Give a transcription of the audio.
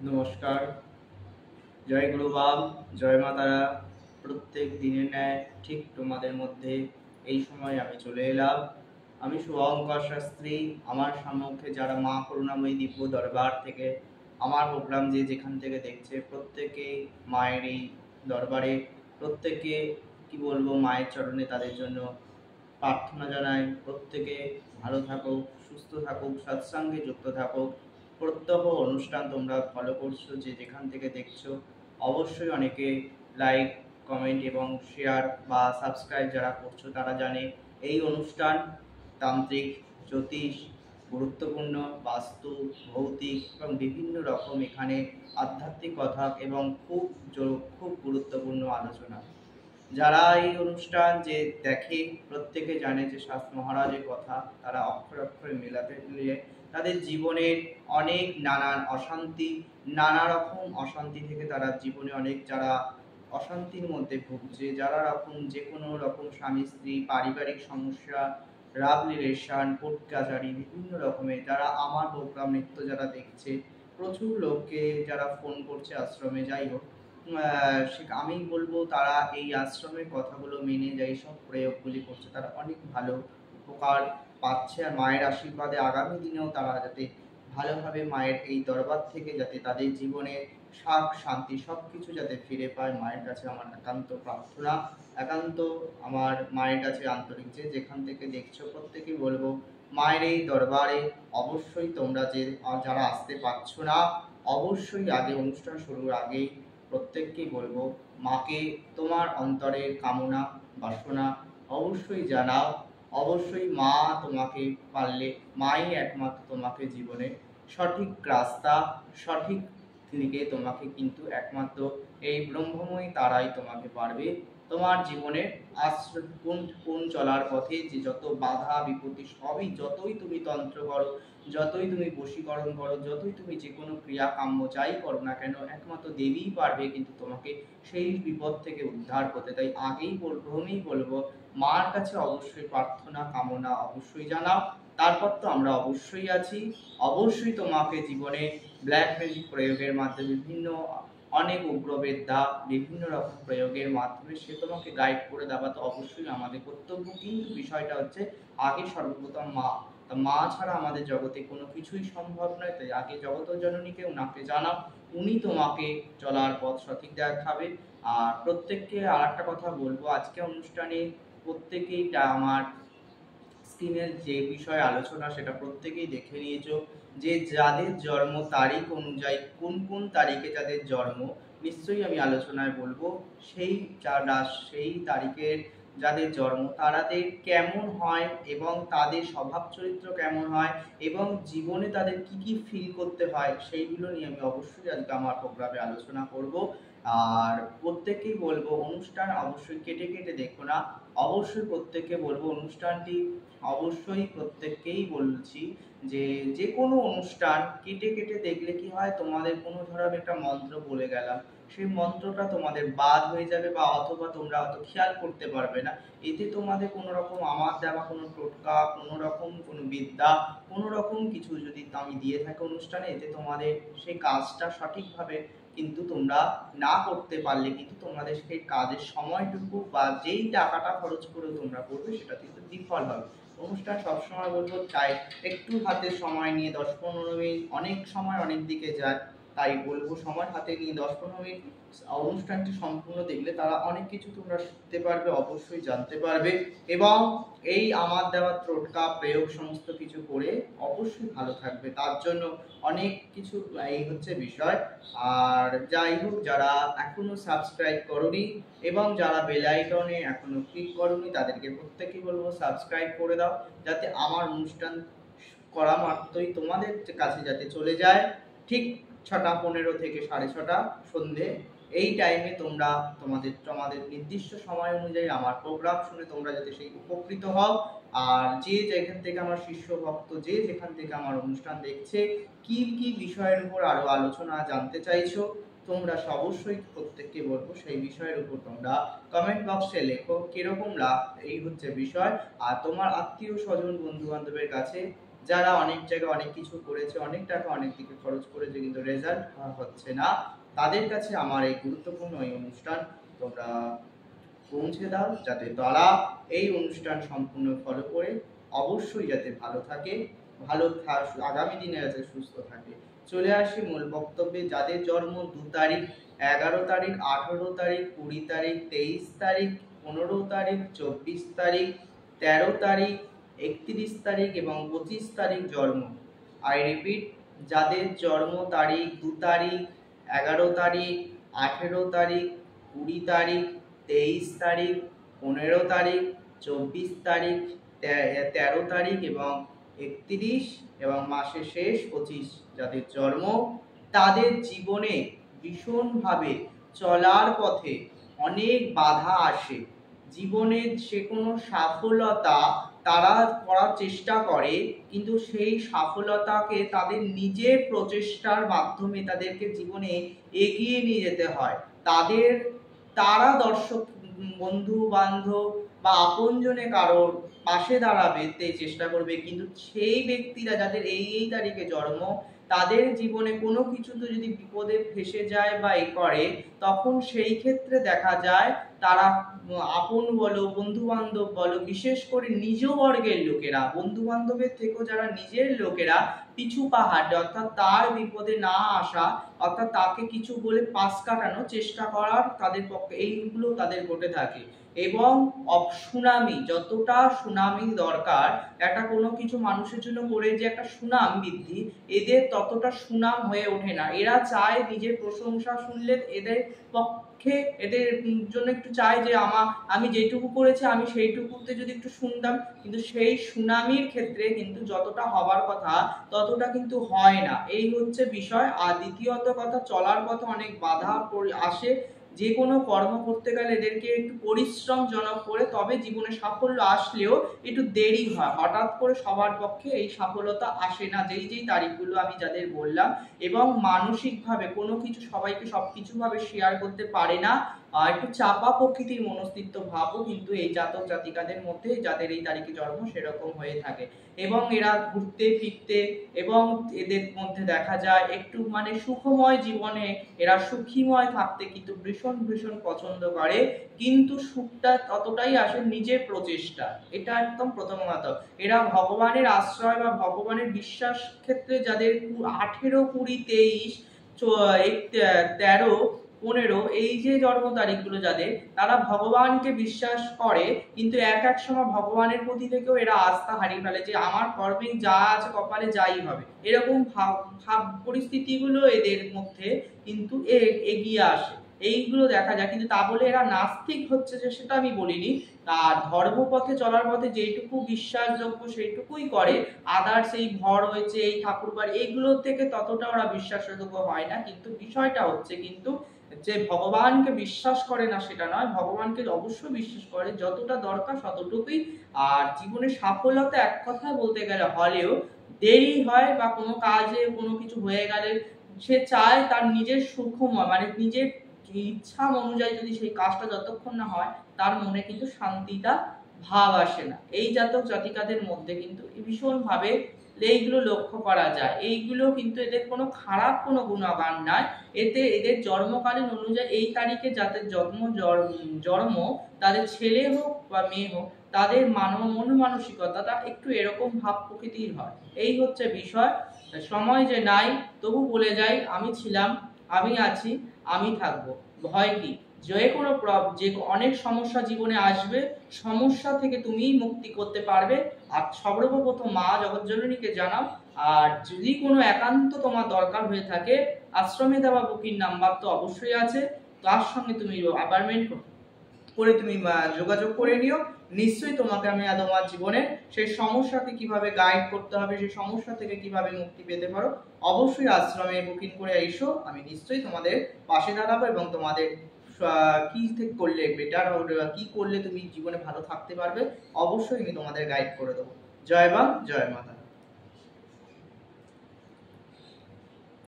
নমস্কার, জয় গুরু বাম, জয় মা তারা। প্রত্যেক দিনের ন্যায় ঠিক তোমাদের মধ্যে এই সময় আমি চলে এলাম। আমি শুভঙ্কর শাস্ত্রী। আমার সম্মুখে যারা মা করুণাময়ী দিব্য দরবার থেকে আমার প্রোগ্রাম যে যেখান থেকে দেখছে, প্রত্যেকে মায়ের এই দরবারে, প্রত্যেকে কি বলবো, মায়ের চরণে তাদের জন্য প্রার্থনা জানাই। প্রত্যেকে ভালো থাকুক, সুস্থ থাকুক, সৎসঙ্গে যুক্ত থাকুক। প্রত্যহ অনুষ্ঠান তোমরা ফলো করছো, যে যেখান থেকে দেখছো অবশ্যই অনেকে লাইক, কমেন্ট এবং শেয়ার বা সাবস্ক্রাইব যারা করছো তারা জানে এই অনুষ্ঠান তান্ত্রিক, জ্যোতিষ, গুরুত্বপূর্ণ বাস্তু, ভৌতিক এবং বিভিন্ন রকম এখানে আধ্যাত্মিক কথা এবং খুব গুরুত্বপূর্ণ আলোচনা। যারা এই অনুষ্ঠান যে দেখে প্রত্যেকে জানে যে শাস্ত্র মহারাজের কথা তারা অক্ষরে অক্ষরে মেলাতে মিলিয়ে তাদের জীবনের অনেক নানান অশান্তি, নানা রকম অশান্তি থেকে তারা জীবনে অনেক যারা অশান্তির মধ্যে ভুগছে, যারা রকম যে কোনো রকম স্বামী স্ত্রী পারিবারিক সমস্যা, রাগ রিলেশন, কোর্ট কাচারি, বিভিন্ন রকমের যারা আমার প্রোগ্রাম নিত্য যারা দেখছে, প্রচুর লোককে যারা ফোন করছে আশ্রমে, যাই হোক আমি বলবো তারা এই আশ্রমের কথাগুলো মেনে যে সব প্রয়োগগুলি করছে তারা অনেক ভালো উপকার পাচ্ছে। আর মায়ের আশীর্বাদে আগামী দিনেও তারা যাতে ভালোভাবে মায়ের এই দরবার থেকে যাতে তাদের জীবনে সুখ শান্তি সব কিছু যাতে ফিরে পায়, মায়ের কাছে আমার একান্ত প্রার্থনা, একান্ত আমার মায়ের কাছে আন্তরিক। যে যেখান থেকে দেখছো প্রত্যেকেই বলবো মায়ের এই দরবারে অবশ্যই তোমরা যে যারা আসতে পারছো না, অবশ্যই আগে অনুষ্ঠান শুরুর আগেই প্রত্যেককেই বলবো মাকে তোমার অন্তরের কামনা বাসনা অবশ্যই জানাও। অবশ্যই মা তোমাকে পারলে, মাই একমাত্র তোমাকে জীবনে সঠিক রাস্তা, সঠিক দিকে তোমাকে কিন্তু একমাত্র এই ব্রহ্মময়ী তারাই তোমাকে পারবে তোমার জীবনে কোন চলার পথে যে যত বাধা বিপত্তি সবই, যতই তুমি তন্ত্র করো, যতই তুমি বশীকরণ করো, যতই তুমি যে কোনো ক্রিয়া কাম্য যাই করো না কেন, একমাত্র দেবীই পারবে কিন্তু তোমাকে সেই বিপদ থেকে উদ্ধার করতে। তাই আগেই প্রথমেই বলবো মার কাছে অবশ্যই প্রার্থনা কামনা অবশ্যই জানাও। তারপর তো আমরা অবশ্যই আছি। অবশ্যই তোমাকে জীবনে ব্ল্যাক ম্যাজিক প্রয়োগের মাধ্যমে বিভিন্ন অনেক উগ্রবিদ্যা বিভিন্ন রকম প্রয়োগের মাধ্যমে সে তোমাকে গাইড করে দেওয়া তো অবশ্যই আমাদের কর্তব্য। কিন্তু বিষয়টা হচ্ছে আগে সর্বপ্রথম মা, তা মা ছাড়া আমাদের জগতে কোনো কিছুই সম্ভব নয়। তাই আগে জগত জননীকে ওনাকে জানাও, উনি তোমাকে চলার পথ সঠিক দেখাবে। আর প্রত্যেককে আর একটা কথা বলবো, আজকে অনুষ্ঠানে প্রত্যেকেই আমার স্ক্রিনের যে বিষয়ে আলোচনা সেটা প্রত্যেকেই দেখে নিয়েছো, যে যাদের জন্ম তারিখ অনুযায়ী কোন কোন তারিখে যাদের জন্ম নিশ্চয়ই আমি আলোচনায় বলবো। সেই যারা সেই তারিখের যাদের জন্ম তাদের কেমন হয় এবং তাদের স্বভাব চরিত্র কেমন হয় এবং জীবনে তাদের কি কি ফিল করতে হয় সেইগুলো নিয়ে আমি অবশ্যই আজকে আমার প্রোগ্রামে আলোচনা করব। আর প্রত্যেকেই বলবো অনুষ্ঠান অবশ্যই কেটে কেটে দেখো না। অবশ্যই প্রত্যেককে বলবো অনুষ্ঠানটি অবশ্যই প্রত্যেককেই বলছি যে যে কোনো অনুষ্ঠান কেটে কেটে দেখলে কি হয়, তোমাদের কোনো ধরো আমি একটা মন্ত্র বলে গেলাম, সেই মন্ত্রটা তোমাদের বাদ হয়ে যাবে বা অথবা তোমরা হয়তো খেয়াল করতে পারবে না। এতে তোমাদের কোনো রকম আমার দেওয়া কোনো টোটকা, কোনো রকম কোনো বিদ্যা, কোনো রকম কিছু যদি আমি দিয়ে থাকি অনুষ্ঠানে, এতে তোমাদের সেই কাজটা সঠিকভাবে কিন্তু তোমরা না করতে পারলে কিন্তু তোমাদের সেই কাজের সময়টুকু বা যেই টাকাটা খরচ করে তোমরা করবে সেটা কিন্তু বিফল হবে। অনুষ্ঠান সবসময় বলবো চাই একটু হাতে সময় নিয়ে 10-15 মিনিট, অনেক সময় অনেক দিকে যায়, তাই বলবো সময় হাতে নিয়ে 10-15 মিনিট অনুষ্ঠানটি সম্পূর্ণ দেখলে তারা অনেক কিছু তোমরা শিখতে পারবে, অবশ্যই জানতে পারবে এবং এই আমার দেওয়া টোটকা প্রয়োগ সমস্ত কিছু করে অবশ্যই ভালো থাকবে। তার জন্য অনেক কিছু এই হচ্ছে বিষয়। আর যাই হোক, যারা এখনো সাবস্ক্রাইব করোনি এবং যারা বেল আইকনে এখনো ক্লিক করোনি তাদেরকে প্রত্যেকেই বলবো সাবস্ক্রাইব করে দাও, যাতে আমার অনুষ্ঠান করা মাত্রই তোমাদের কাছে যাতে চলে যায় ঠিক 6টা 15 থেকে 6:30 সন্ধে এই টাইমে তোমরা তোমাদের তোমাদের নির্দিষ্ট সময় অনুযায়ী আমার প্রোগ্রাম শুনে তোমরা যাতে সেই উপকৃত হও। আর যে যেখান থেকে আমার শিষ্য ভক্ত যে যেখান থেকে আমার অনুষ্ঠান দেখছে, কি কি বিষয়ের উপর আরো আলোচনা জানতে চাইছো তোমরা অবশ্যই প্রত্যেককে বলবো সেই বিষয়ের উপর তোমরা কমেন্ট বক্সে লেখো কিরকম লাভ, এই হচ্ছে বিষয়। আর তোমার আত্মীয় স্বজন বন্ধু বান্ধবের কাছে যারা অনেক জায়গায় অনেক কিছু করেছে, অনেক টাকা অনেক দিকে খরচ করেছে, কিন্তু রেজাল্ট হচ্ছে না, তাদের কাছে আমার এই গুরুত্বপূর্ণ এই অনুষ্ঠান তোমরা পৌঁছে দাও, যাতে তারা এই অনুষ্ঠান সম্পূর্ণ ফলো করে অবশ্যই যাতে ভালো থাকে, আগামী দিনে যাতে সুস্থ থাকে। চলে আসি মূল বক্তব্যে। যাদের জন্ম 2 তারিখ, 11 তারিখ, 18 তারিখ, 20 তারিখ, 23 তারিখ, 15 তারিখ, 24 তারিখ, 13 তারিখ, 31 তারিখ এবং 25 তারিখ জন্ম, আই রিপিট, যাদের জন্ম তারিখ 2 তারিখ, 11 তারিখ, 18 তারিখ, 20 তারিখ, 23 তারিখ, 15 তারিখ, 24 তারিখ, 13 তারিখ এবং 31 এবং মাসের শেষ 25, যাদের জন্ম, তাদের জীবনে ভীষণভাবে চলার পথে অনেক বাধা আসে। জীবনের যে কোনো সফলতা তারা করার চেষ্টা করে, কিন্তু সেই সফলতাকে তাদের নিজের প্রচেষ্টার মাধ্যমে তাদেরকে জীবনে এগিয়ে নিয়ে যেতে হয়। তারা দর্শক, বন্ধু বান্ধব বা আপনজনে কারোর পাশে দাঁড়াবে চেষ্টা করবে, কিন্তু সেই ব্যক্তিরা যাদের এই তারিখে জন্ম, তাদের জীবনে কোনো কিছুতে যদি বিপদে ফেসে যায় বা করে, তখন সেই ক্ষেত্রে দেখা যায় তারা আপন বলো, বন্ধু বান্ধব বলো, বিশেষ করে নিজ বর্গের লোকেরা, বন্ধু বান্ধবের থেকেও যারা নিজের লোকেরা পিছু পা হাঁটে, অর্থাৎ তার বিপদে না আসা, অর্থাৎ তাকে কিছু বলে পাশ কাটানোর চেষ্টা করার তাদের পক্ষে এইগুলো তাদের ঘটে থাকে। এবং সুনামি, যতটা সুনামি দরকার একটা কোনো কিছু মানুষের জন্য করে যে একটা সুনাম বৃদ্ধি, এদের ততটা সুনাম হয়ে ওঠে না। এরা চায় নিজের প্রশংসা শুনলে এদের পক্ষে, এদের জন্য একটু চায় যে আমি যেটুকু করেছি আমি সেইটুকুতে যদি একটু শুনতাম, কিন্তু সেই সুনামির ক্ষেত্রে কিন্তু যতটা হবার কথা ততটা কিন্তু হয় না। এই হচ্ছে বিষয়। আর দ্বিতীয়ত কথা, চলার পথে অনেক বাধা আসে। যে কোনো কর্ম করতে গেলে এদেরকে একটু পরিশ্রমজনক করে তবে জীবনে সাফল্য আসলেও একটু দেরি হয়। হঠাৎ করে সবার পক্ষে এই সফলতা আসে না, যেই তারিখগুলো আমি যাদের বললাম। এবং মানসিকভাবে কোনো কিছু সবাইকে সবকিছু ভাবে শেয়ার করতে পারে না, একটু চাপা প্রকৃতির মনস্তিত্ব ভাবও কিন্তু এই জাতক জাতিকাদের মধ্যে, যাদের এই তারিখে জন্ম, সেরকম হয়ে থাকে। এবং এরা ঘুরতে ফিরতে এবং এদের মধ্যে দেখা যায় একটু সুখময় জীবনে এরা সুখীময় থাকতে কিন্তু ভীষণ ভীষণ পছন্দ করে, কিন্তু সুখটা ততটাই আসে নিজের প্রচেষ্টা। এটা একদম প্রথম কথা। এরা ভগবানের আশ্রয় বা ভগবানের বিশ্বাস ক্ষেত্রে যাদের 18, 20, 23, 13, 15 এই যে জন্ম তারিখগুলো যাদের, তারা ভগবানকে বিশ্বাস করে, কিন্তু এক সময় ভগবানের প্রতি থেকেও এরা আস্থা হারিয়ে ফেলে, যে আমার কর্মে যা আছে কপালে যাই হবে, এরকম ভাব পরিস্থিতিগুলো এদের মধ্যে কিন্তু এগিয়ে আসে। এইগুলো দেখা যায়, কিন্তু তা বলে এরা নাস্তিক হচ্ছে যে সেটা আমি বলিনি। আর ধর্মপথে চলার পথে যেটুকু বিশ্বাসযোগ্য সেইটুকুই করে, আদার্স এই ঘর হয়েছে, এই ঠাকুর বাড়ি, এইগুলো থেকে ততটা ওরা বিশ্বাসযোগ্য হয় না। কিন্তু বিষয়টা হচ্ছে কিন্তু যে ভগবানকে বিশ্বাস করে না সেটা নয়, ভগবানকে অবশ্যই বিশ্বাস করে, যতটা দরকার ততটুকুই। আর জীবনে সফলতা এক কথা বলতে গেলে হলেও দেরি হয়, বা কোনো কাজে কোনো কিছু হয়ে গেলে সে চায় তার নিজের সুখময়, নিজের ইচ্ছা অনুযায়ী যদি সেই কাজটা যতক্ষণ না হয়, তার মনে কিন্তু শান্তিটা ভাব আসে না। এই জাতক জাতিকাদের মধ্যে কিন্তু ভীষণ ভাবে এইগুলো লক্ষ্য করা যায়। এইগুলো কিন্তু এদের কোনো খারাপ কোনো গুণগান নয়, এতে এদের জন্মকালীন অনুযায়ী এই তারিখে যাদের জন্ম, তাদের ছেলে হোক বা মেয়ে হোক, তাদের মন মানসিকতাটা একটু এরকম ভাব প্রকৃতির হয়। এই হচ্ছে বিষয়। সময় যে নাই, তবু বলে যাই, আমি ছিলাম, আমি আছি, আমি থাকবো। ভয় কি? যে কোনো অনেক সমস্যা জীবনে আসবে, সমস্যা থেকে তুমি মুক্তি করতে পারবে। আর সর্বপ্রথম মা জগৎজননীকে জানাও। আর যদি কোনো একান্ত তোমার দরকার হয়ে থাকে, আশ্রমে দেওয়া বুকিং নাম্বার তো অবশ্যই আছে, তার সঙ্গে তুমি অ্যাপয়েন্টমেন্ট করে তুমি যোগাযোগ করে নিও। নিশ্চয়ই তোমাকে আমি তোমার জীবনে সেই সমস্যাকে কিভাবে গাইড করতে হবে, সেই সমস্যা থেকে কিভাবে মুক্তি পেতে পারো, অবশ্যই আশ্রমে বুকিং করে এসো। আমি নিশ্চয়ই তোমাদের পাশে দাঁড়াবো এবং তোমাদের কি থেকে করলে বেটার হবে, কি করলে তুমি জীবনে ভালো থাকতে পারবে, অবশ্যই আমি তোমাদের গাইড করে দেবো। জয় মা, জয় মাতা।